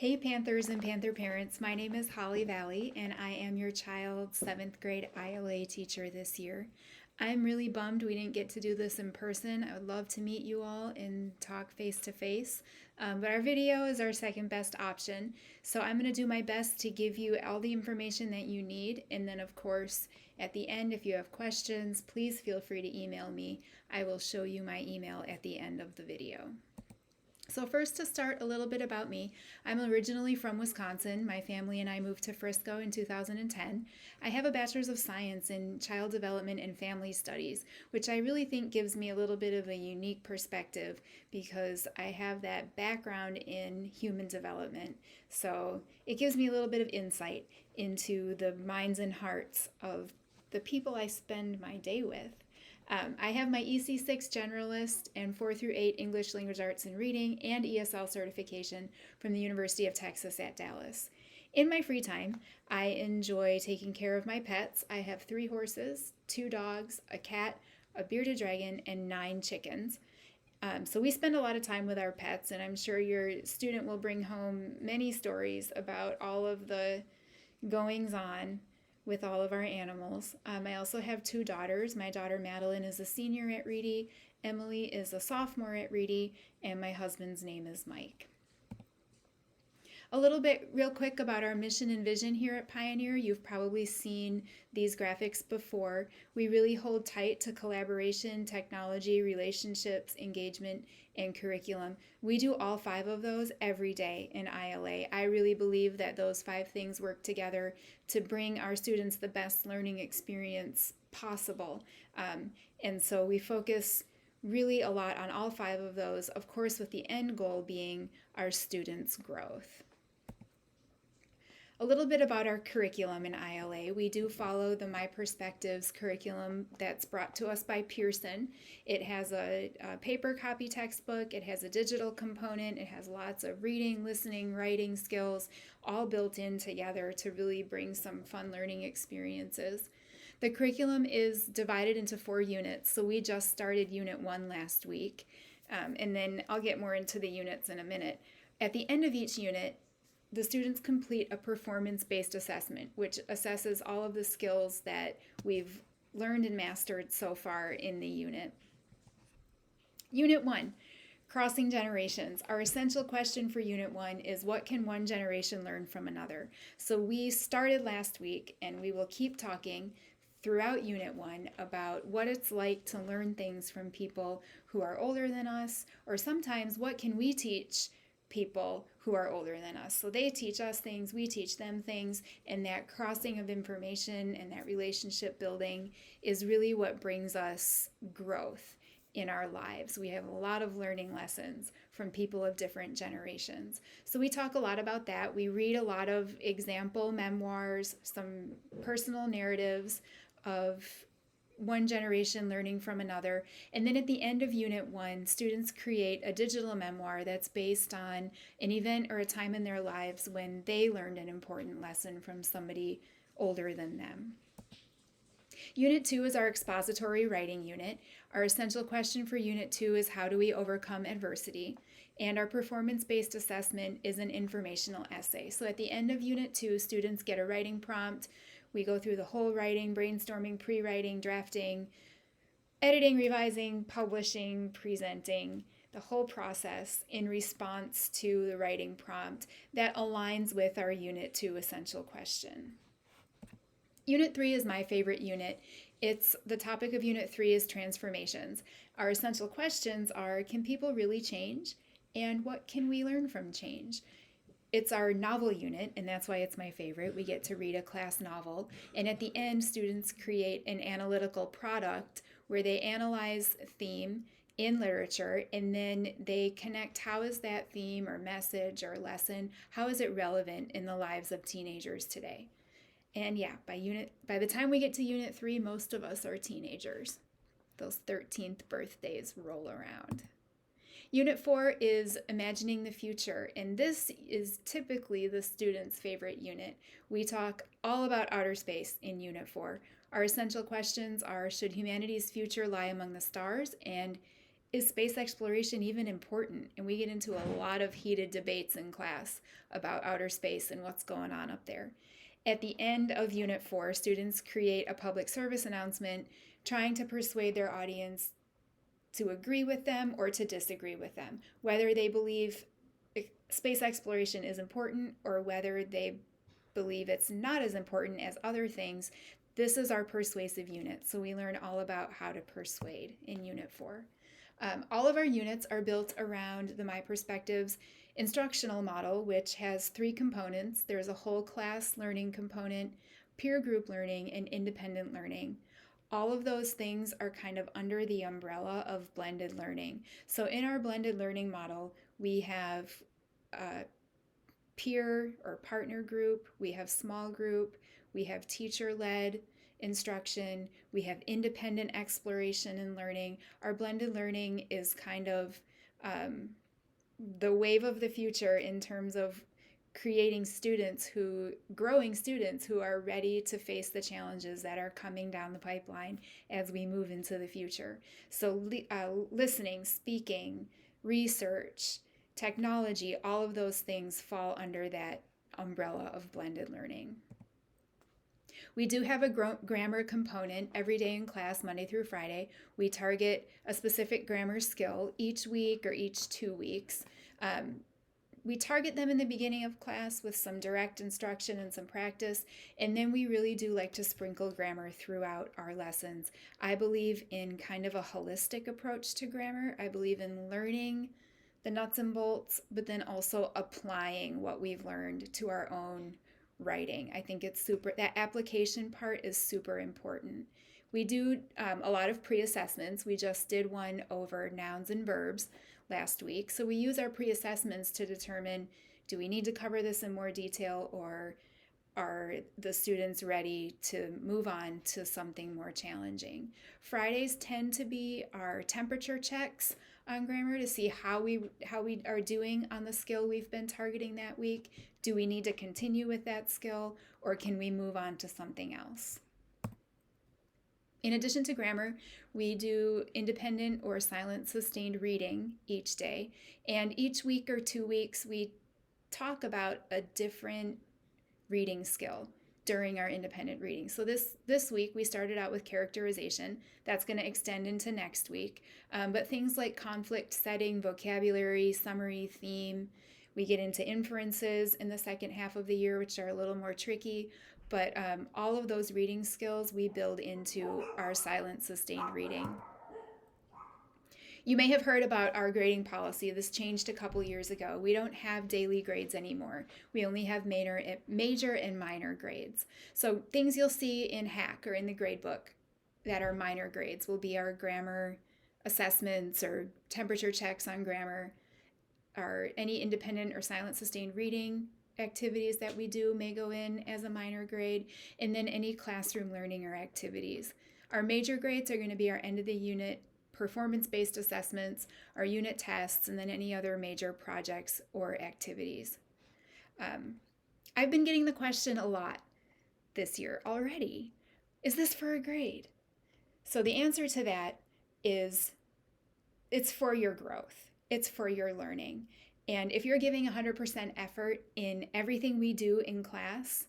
Hey Panthers and Panther parents, my name is Holly Valley and I am your child's 7th grade ILA teacher this year. I'm really bummed we didn't get to do this in person. I would love to meet you all and talk face to face, but our video is our second best option. So I'm going to do my best to give you all the information that you need, and then of course at the end, if you have questions, please feel free to email me. I will show you my email at the end of the video. So first, to start, a little bit about me. I'm originally from Wisconsin. My family and I moved to Frisco in 2010. I have a bachelor's of science in child development and family studies, which I really think gives me a little bit of a unique perspective because I have that background in human development. So it gives me a little bit of insight into the minds and hearts of the people I spend my day with. I have my EC6 Generalist and 4 through 8 English Language Arts and Reading and ESL certification from the University of Texas at Dallas. In my free time, I enjoy taking care of my pets. I have 3 horses, 2 dogs, a cat, a bearded dragon, and 9 chickens. So we spend a lot of time with our pets, and I'm sure your student will bring home many stories about all of the goings on with all of our animals. I also have 2 daughters. My daughter Madeline is a senior at Reedy, Emily is a sophomore at Reedy, and my husband's name is Mike. A little bit real quick about our mission and vision here at Pioneer. You've probably seen these graphics before. We really hold tight to collaboration, technology, relationships, engagement, and curriculum. We do all 5 of those every day in ILA. I really believe that those 5 things work together to bring our students the best learning experience possible. And so we focus really a lot on all 5 of those, of course, with the end goal being our students' growth. A little bit about our curriculum in ILA. We do follow the My Perspectives curriculum that's brought to us by Pearson. It has a paper copy textbook, it has a digital component, it has lots of reading, listening, writing skills, all built in together to really bring some fun learning experiences. The curriculum is divided into 4 units, so we just started Unit 1 last week, and then I'll get more into the units in a minute. At the end of each unit, the students complete a performance-based assessment, which assesses all of the skills that we've learned and mastered so far in the unit. Unit 1, Crossing Generations. Our essential question for Unit 1 is, what can one generation learn from another? So we started last week, and we will keep talking throughout Unit 1 about what it's like to learn things from people who are older than us, or sometimes what can we teach people who are older than us. So they teach us things, we teach them things, and that crossing of information and that relationship building is really what brings us growth in our lives. We have a lot of learning lessons from people of different generations. So we talk a lot about that. We read a lot of example memoirs, some personal narratives of one generation learning from another. And then at the end of Unit 1, students create a digital memoir that's based on an event or a time in their lives when they learned an important lesson from somebody older than them. Unit 2 is our expository writing unit. Our essential question for Unit 2 is, how do we overcome adversity? And our performance-based assessment is an informational essay. So at the end of Unit 2, students get a writing prompt. We go through the whole writing, brainstorming, pre-writing, drafting, editing, revising, publishing, presenting, the whole process in response to the writing prompt that aligns with our Unit 2 essential question. Unit 3 is my favorite unit. The topic of Unit 3 is transformations. Our essential questions are, can people really change? And what can we learn from change? It's our novel unit, and that's why it's my favorite. We get to read a class novel, and at the end, students create an analytical product where they analyze a theme in literature, and then they connect how is that theme or message or lesson, how is it relevant in the lives of teenagers today? And yeah, by the time we get to Unit 3, most of us are teenagers. Those 13th birthdays roll around. Unit 4 is Imagining the Future, and this is typically the student's favorite unit. We talk all about outer space in Unit 4. Our essential questions are, should humanity's future lie among the stars? And is space exploration even important? And we get into a lot of heated debates in class about outer space and what's going on up there. At the end of Unit 4, students create a public service announcement trying to persuade their audience to agree with them or to disagree with them, whether they believe space exploration is important or whether they believe it's not as important as other things. This is our persuasive unit, so we learn all about how to persuade in Unit 4. All of our units are built around the My Perspectives instructional model, which has 3 components. There's a whole class learning component, peer group learning, and independent learning. All of those things are kind of under the umbrella of blended learning. So in our blended learning model, we have peer or partner group, we have small group, we have teacher-led instruction, we have independent exploration and learning. Our blended learning is kind of the wave of the future in terms of growing students who are ready to face the challenges that are coming down the pipeline as we move into the future. So listening, speaking, research, technology, all of those things fall under that umbrella of blended learning. We do have a grammar component every day in class, Monday through Friday. We target a specific grammar skill each week or each 2 weeks. We target them in the beginning of class with some direct instruction and some practice, and then we really do like to sprinkle grammar throughout our lessons. I believe in kind of a holistic approach to grammar. I believe in learning the nuts and bolts, but then also applying what we've learned to our own writing. I think it's that application part is super important. We do a lot of pre-assessments. We just did one over nouns and verbs last week. So we use our pre-assessments to determine, do we need to cover this in more detail, or are the students ready to move on to something more challenging? Fridays tend to be our temperature checks on grammar to see how we are doing on the skill we've been targeting that week. Do we need to continue with that skill, or can we move on to something else? In addition to grammar, we do independent or silent sustained reading each day. And each week or 2 weeks, we talk about a different reading skill during our independent reading. So this week, we started out with characterization. That's going to extend into next week. But things like conflict setting, vocabulary, summary, theme. We get into inferences in the second half of the year, which are a little more tricky. But all of those reading skills we build into our silent sustained reading. You may have heard about our grading policy. This changed a couple years ago. We don't have daily grades anymore. We only have major and minor grades. So things you'll see in HACC or in the grade book that are minor grades will be our grammar assessments or temperature checks on grammar, or any independent or silent sustained reading activities that we do may go in as a minor grade, and then any classroom learning or activities. Our major grades are going to be our end of the unit performance-based assessments, our unit tests, and then any other major projects or activities. I've been getting the question a lot this year already. Is this for a grade? So the answer to that is it's for your growth. It's for your learning. And if you're giving 100% effort in everything we do in class,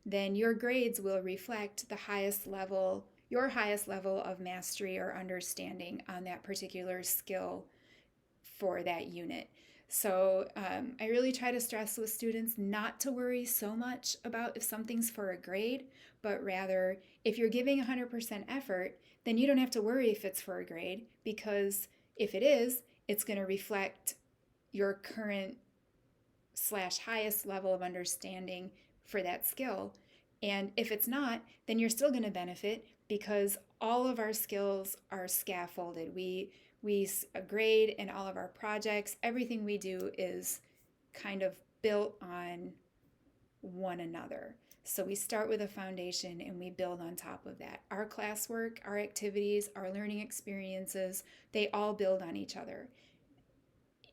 then your grades will reflect your highest level of mastery or understanding on that particular skill for that unit. So I really try to stress with students not to worry so much about if something's for a grade, but rather if you're giving 100% effort, then you don't have to worry if it's for a grade, because if it is, it's going to reflect your current / highest level of understanding for that skill. And if it's not, then you're still going to benefit, because all of our skills are scaffolded. We grade, and all of our projects, everything we do is kind of built on one another. So we start with a foundation and we build on top of that. Our classwork, our activities, our learning experiences, they all build on each other.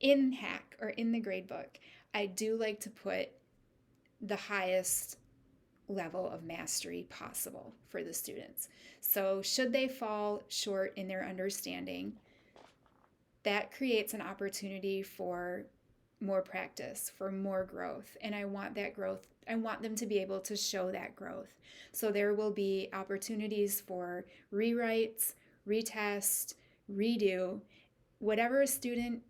In HACC or in the gradebook, I do like to put the highest level of mastery possible for the students. So should they fall short in their understanding, that creates an opportunity for more practice, for more growth. And I want that growth. I want them to be able to show that growth. So there will be opportunities for rewrites, retest, redo, whatever a student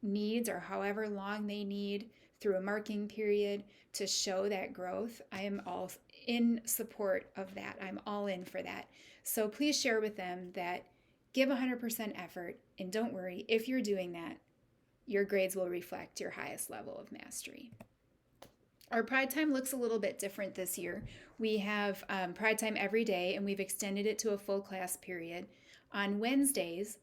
needs or however long they need through a marking period to show that growth. I am all in support of that. I'm all in for that. So please share with them that give 100% effort, and don't worry, if you're doing that, your grades will reflect your highest level of mastery. Our Pride Time looks a little bit different this year. We have Pride Time every day, and we've extended it to a full class period. On Wednesdays,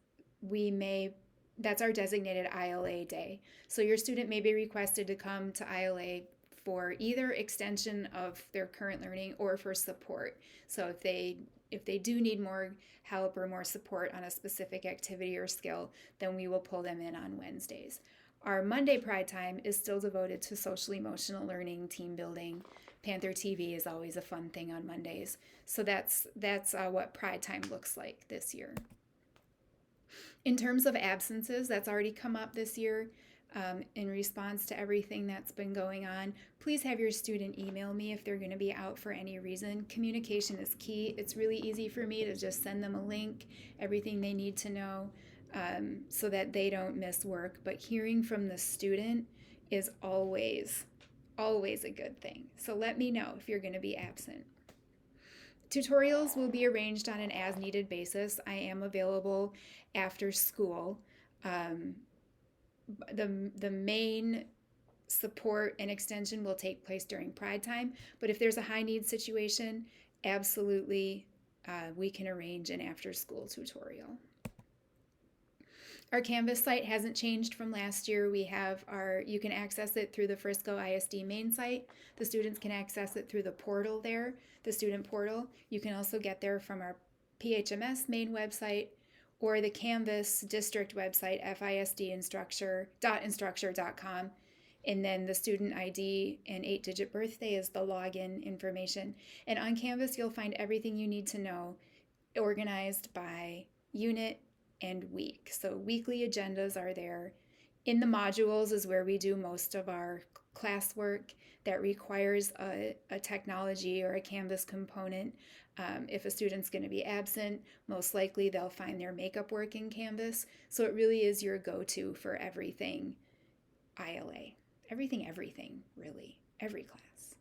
that's our designated ILA day. So your student may be requested to come to ILA for either extension of their current learning or for support. So if they do need more help or more support on a specific activity or skill, then we will pull them in on Wednesdays. Our Monday Pride Time is still devoted to social emotional learning, team building. Panther TV is always a fun thing on Mondays. So that's what Pride Time looks like this year. In terms of absences, that's already come up this year in response to everything that's been going on. Please have your student email me if they're going to be out for any reason. Communication is key. It's really easy for me to just send them a link, everything they need to know, so that they don't miss work. But hearing from the student is always a good thing. So let me know if you're going to be absent. Tutorials will be arranged on an as-needed basis. I am available after school. The main support and extension will take place during Pride Time, but if there's a high need situation, absolutely we can arrange an after-school tutorial. Our Canvas site hasn't changed from last year. You can access it through the Frisco ISD main site. The students can access it through the portal there, the student portal. You can also get there from our PHMS main website or the Canvas district website, fisdinstructure.com. And then the student ID and 8-digit birthday is the login information. And on Canvas, you'll find everything you need to know organized by unit and week. So weekly agendas are there. In the modules is where we do most of our classwork that requires a technology or a Canvas component. If a student's going to be absent, most likely they'll find their makeup work in Canvas. So it really is your go-to for everything ILA. Everything, really. Every class.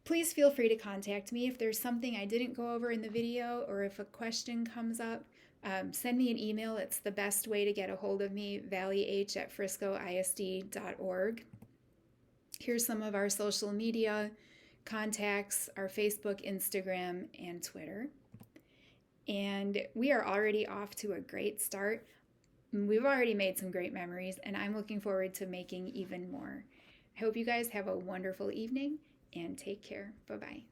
Please feel free to contact me if there's something I didn't go over in the video or if a question comes up. Send me an email. It's the best way to get a hold of me, valleyh@friscoisd.org. Here's some of our social media contacts, our Facebook, Instagram, and Twitter. And we are already off to a great start. We've already made some great memories, and I'm looking forward to making even more. I hope you guys have a wonderful evening, and take care. Bye-bye.